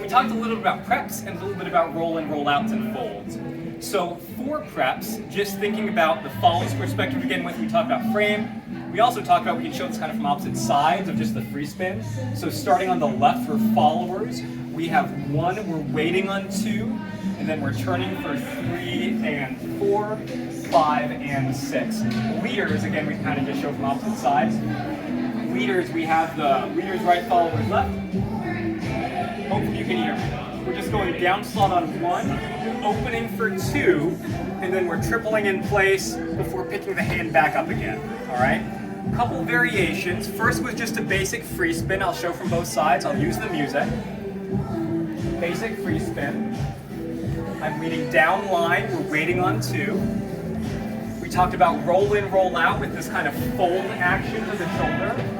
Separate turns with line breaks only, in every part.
talked a little bit about preps and a little bit about roll-in, roll-outs, and folds. So for preps, just thinking about the follows perspective to begin with, we talked about frame. We also talked about, we can show this kind of from opposite sides of just the free spin. So starting on the left for followers, we have 1, we're waiting on 2, and then we're turning for 3 and 4, 5 and 6. Leaders, again, we kind of just show from opposite sides. Leaders, we have the leaders right, followers left. Hopefully you can hear me. We're just going down slot on 1, opening for 2, and then we're tripling in place before picking the hand back up again. All right? Couple variations. First was just a basic free spin. I'll show from both sides. I'll use the music. Basic free spin. I'm leading down line. We're waiting on 2. We talked about roll in, roll out with this kind of fold action to the shoulder.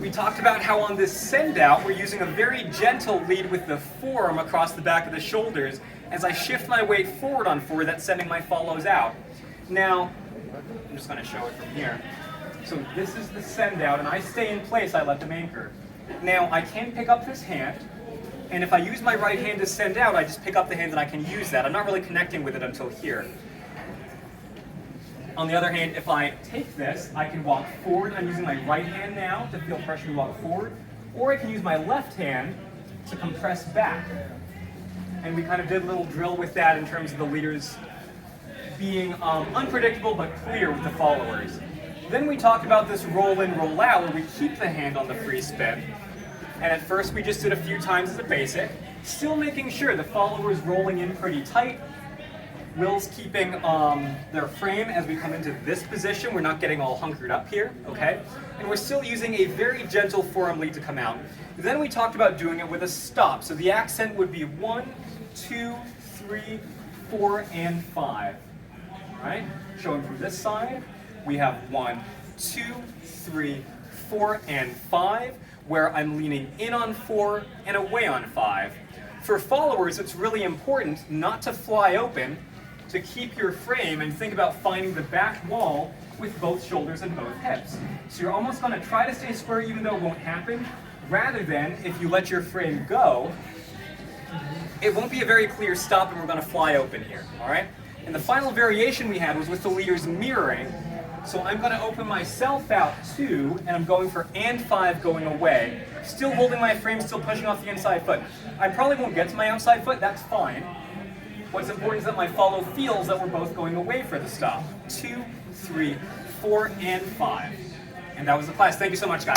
We talked about how on this send out, we're using a very gentle lead with the forearm across the back of the shoulders. As I shift my weight forward on 4, that's sending my follows out. Now, I'm just going to show it from here. So this is the send out, and I stay in place, I let them anchor. Now, I can pick up this hand, and if I use my right hand to send out, I just pick up the hand and I can use that. I'm not really connecting with it until here. On the other hand, if I take this, I can walk forward. I'm using my right hand now to feel pressure to walk forward, or I can use my left hand to compress back. And we kind of did a little drill with that in terms of the leaders being unpredictable but clear with the followers. Then we talked about this roll in, roll out, where we keep the hand on the free spin. And at first we just did a few times as a basic, still making sure the followers rolling in pretty tight. Will's keeping their frame as we come into this position. We're not getting all hunkered up here, okay? And we're still using a very gentle forearm lead to come out. Then we talked about doing it with a stop. So the accent would be 1, 2, 3, 4, and 5. All right? Showing from this side, we have 1, 2, 3, 4, and 5, where I'm leaning in on 4 and away on 5. For followers, it's really important not to fly open, to keep your frame and think about finding the back wall with both shoulders and both hips. So you're almost going to try to stay square even though it won't happen, rather than if you let your frame go, it won't be a very clear stop and we're going to fly open here, all right? And the final variation we had was with the leaders mirroring. So I'm going to open myself out 2, and I'm going for and 5 going away, still holding my frame, still pushing off the inside foot. I probably won't get to my outside foot, that's fine. What's important is that my follow feels that we're both going away for the stop. 2, 3, 4, and 5. And that was the class. Thank you so much, guys.